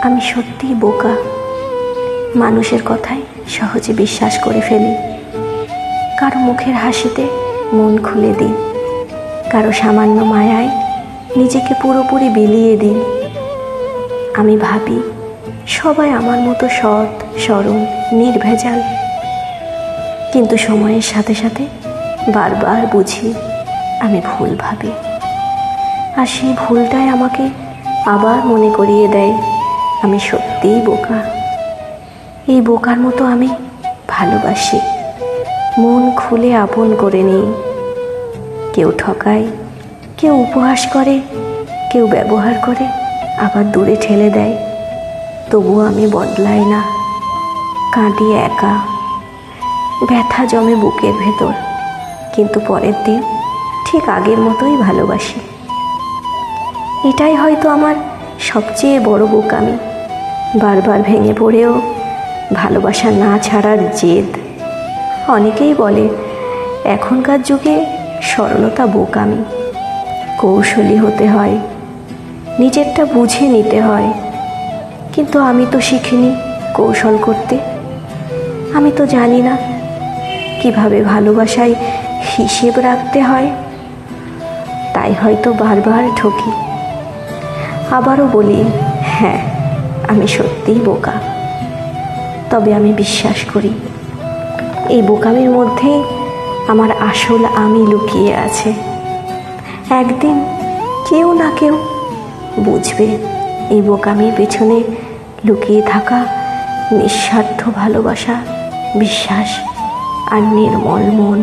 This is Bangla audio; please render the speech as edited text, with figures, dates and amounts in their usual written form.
আমি সত্যিই বোকা। মানুষের কথায় সহজে বিশ্বাস করে ফেলি, কারো মুখের হাসিতে মন খুলে দিই, কারো সামান্য মায়ায় নিজেকে পুরোপুরি বিলিয়ে দিই। আমি ভাবি সবাই আমার মতো সৎ, সরল, নির্ভেজাল। কিন্তু সময়ের সাথে সাথে বারবার বুঝি আমি ভুল ভাবি, আর সেই ভুলটাই আমাকে আবার মনে করিয়ে দেয় আমি সত্যিই বোকা। এই বোকার মতো আমি ভালোবাসি, মন খুলে আপন করে নিই। কেউ ঠকায়, কেউ উপহাস করে, কেউ ব্যবহার করে, আবার দূরে ঠেলে দেয়। তবুও আমি বদলাই না, কাঁদি একা, ব্যথা জমে বুকের ভেতর, কিন্তু পরের দিন ঠিক আগের মতোই ভালোবাসি। এটাই হয়তো আমার সবচেয়ে বড় বোকামি, বারবার ভেঙে পড়েও ভালোবাসা না ছাড়ার জেদ। অনেকেই বলে এখনকার যুগে সরলতা বোকামি, কৌশলী হতে হয়, নিজেরটা বুঝে নিতে হয়। কিন্তু আমি তো শিখিনি কৌশল করতে। আমি তো জানি না কিভাবে ভালোবাসায় হিসেব রাখতে হয়। তাই হয়তো বারবার ঠকি। আবারও বলি, হ্যাঁ, আমি সত্যিই বোকা। তবে আমি বিশ্বাস করি এই বোকামির মধ্যেই আমার আসল আমি লুকিয়ে আছে। একদিন কেউ না কেউ বুঝবে এই বোকামির পেছনে লুকিয়ে থাকা নিঃস্বার্থ ভালোবাসা, বিশ্বাস আর নির্মল মন।